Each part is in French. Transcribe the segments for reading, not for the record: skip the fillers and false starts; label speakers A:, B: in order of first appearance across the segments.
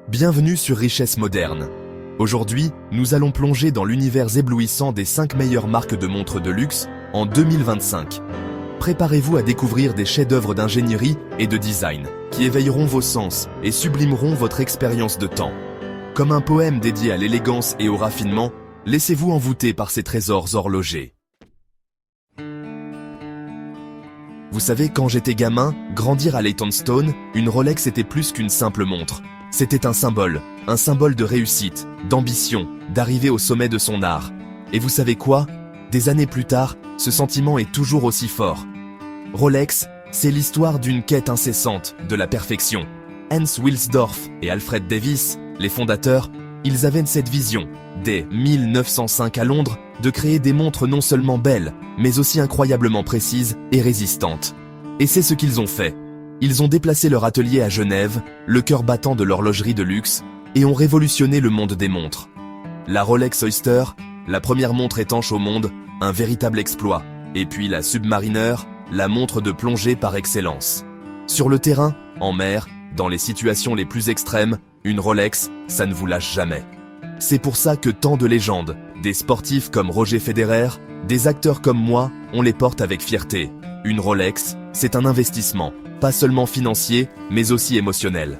A: Bienvenue sur Richesse Moderne. Aujourd'hui, nous allons plonger dans l'univers éblouissant des 5 meilleures marques de montres de luxe en 2025. Préparez-vous à découvrir des chefs-d'œuvre d'ingénierie et de design qui éveilleront vos sens et sublimeront votre expérience de temps. Comme un poème dédié à l'élégance et au raffinement, laissez-vous envoûter par ces trésors horlogers. Vous savez, quand j'étais gamin, grandir à Leytonstone, une Rolex était plus qu'une simple montre. C'était un symbole de réussite, d'ambition, d'arriver au sommet de son art. Et vous savez quoi? Des années plus tard, ce sentiment est toujours aussi fort. Rolex, c'est l'histoire d'une quête incessante de la perfection. Hans Wilsdorf et Alfred Davis, les fondateurs, ils avaient cette vision, dès 1905 à Londres, de créer des montres non seulement belles, mais aussi incroyablement précises et résistantes. Et c'est ce qu'ils ont fait. Ils ont déplacé leur atelier à Genève, le cœur battant de l'horlogerie de luxe, et ont révolutionné le monde des montres. La Rolex Oyster, la première montre étanche au monde, un véritable exploit. Et puis la Submariner, la montre de plongée par excellence. Sur le terrain, en mer, dans les situations les plus extrêmes, une Rolex, ça ne vous lâche jamais. C'est pour ça que tant de légendes, des sportifs comme Roger Federer, des acteurs comme moi, on les porte avec fierté. Une Rolex, c'est un investissement, pas seulement financier, mais aussi émotionnel.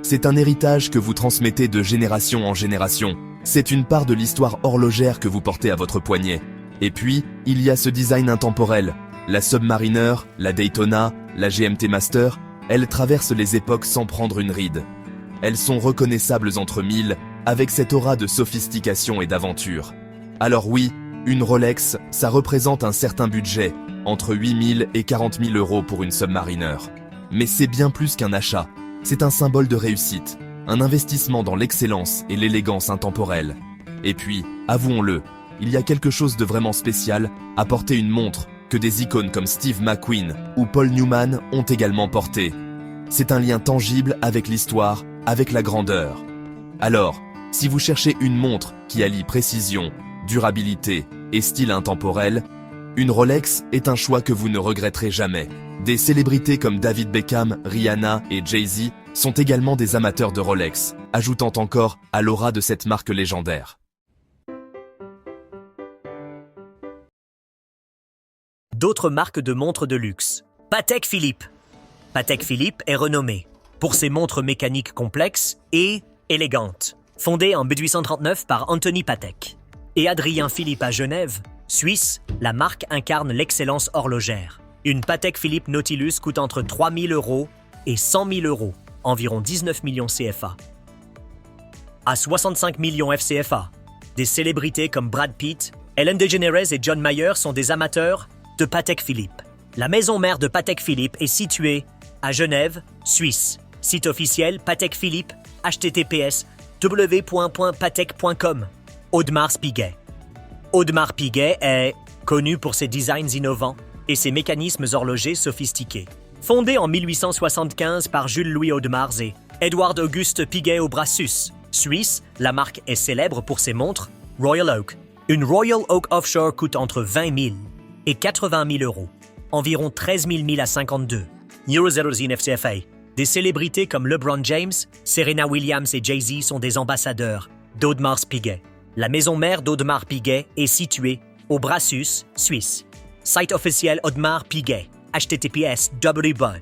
A: C'est un héritage que vous transmettez de génération en génération. C'est une part de l'histoire horlogère que vous portez à votre poignet. Et puis, il y a ce design intemporel. La Submariner, la Daytona, la GMT Master, elles traversent les époques sans prendre une ride. Elles sont reconnaissables entre mille, avec cette aura de sophistication et d'aventure. Alors oui, une Rolex, ça représente un certain budget, entre 8 000 et 40 000 euros pour une Submariner. Mais c'est bien plus qu'un achat, c'est un symbole de réussite, un investissement dans l'excellence et l'élégance intemporelle. Et puis, avouons-le, il y a quelque chose de vraiment spécial à porter une montre que des icônes comme Steve McQueen ou Paul Newman ont également porté. C'est un lien tangible avec l'histoire, avec la grandeur. Alors, si vous cherchez une montre qui allie précision, durabilité et style intemporel, une Rolex est un choix que vous ne regretterez jamais. Des célébrités comme David Beckham, Rihanna et Jay-Z sont également des amateurs de Rolex, ajoutant encore à l'aura de cette marque légendaire.
B: D'autres marques de montres de luxe. Patek Philippe. Patek Philippe est renommé pour ses montres mécaniques complexes et élégantes. Fondée en 1839 par Anthony Patek et Adrien Philippe à Genève, Suisse, la marque incarne l'excellence horlogère. Une Patek Philippe Nautilus coûte entre 3 000 euros et 100 000 euros, environ 19 millions CFA. À 65 millions FCFA, des célébrités comme Brad Pitt, Ellen DeGeneres et John Mayer sont des amateurs de Patek Philippe. La maison mère de Patek Philippe est située à Genève, Suisse. Site officiel Patek Philippe, https www.patek.com. Audemars Piguet. Audemars Piguet est connu pour ses designs innovants et ses mécanismes horlogers sophistiqués. Fondé en 1875 par Jules-Louis Audemars et Edward Auguste Piguet au Brassus, Suisse, la marque est célèbre pour ses montres Royal Oak. Une Royal Oak Offshore coûte entre 20 000 et 80 000 euros, environ 13 000 à 52 Eurozine FCFA. Des célébrités comme LeBron James, Serena Williams et Jay-Z sont des ambassadeurs d'Audemars Piguet. La maison mère d'Audemars Piguet est située au Brassus, Suisse. Site officiel Audemars Piguet, https www.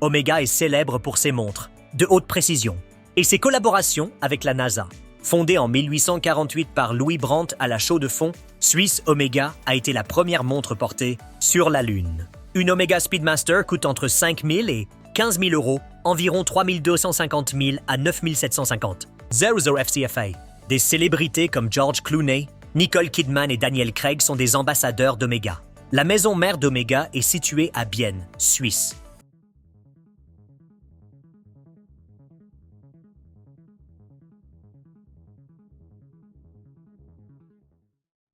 B: Omega est célèbre pour ses montres de haute précision et ses collaborations avec la NASA. Fondée en 1848 par Louis Brandt à la Chaux-de-Fonds, Suisse Omega a été la première montre portée sur la Lune. Une Omega Speedmaster coûte entre 5 000 et 15 000 euros, environ 3 250 000 à 9 750 00 FCFA. Des célébrités comme George Clooney, Nicole Kidman et Daniel Craig sont des ambassadeurs d'Omega. La maison mère d'Omega est située à Bienne, Suisse.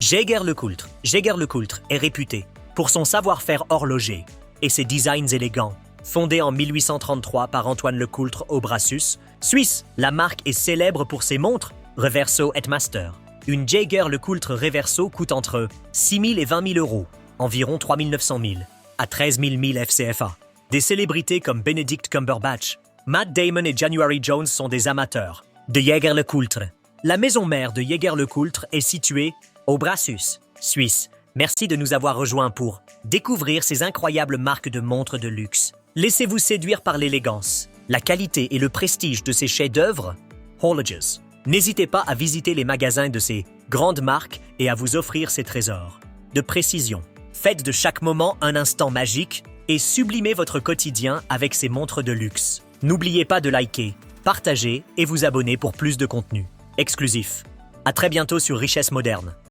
B: Jaeger-LeCoultre. Jaeger-LeCoultre est réputé pour son savoir-faire horloger et ses designs élégants. Fondée en 1833 par Antoine Lecoultre au Brassus, Suisse, la marque est célèbre pour ses montres Reverso et Master. Une Jaeger-LeCoultre Reverso coûte entre 6 000 et 20 000 euros, environ 3 900 000 à 13 000 FCFA. Des célébrités comme Benedict Cumberbatch, Matt Damon et January Jones sont des amateurs de Jaeger-LeCoultre. La maison mère de Jaeger-LeCoultre est située au Brassus, Suisse. Merci de nous avoir rejoints pour découvrir ces incroyables marques de montres de luxe. Laissez-vous séduire par l'élégance, la qualité et le prestige de ces chefs-d'œuvre horlogers. N'hésitez pas à visiter les magasins de ces grandes marques et à vous offrir ces trésors de précision. Faites de chaque moment un instant magique et sublimez votre quotidien avec ces montres de luxe. N'oubliez pas de liker, partager et vous abonner pour plus de contenu exclusif. À très bientôt sur Richesse Moderne.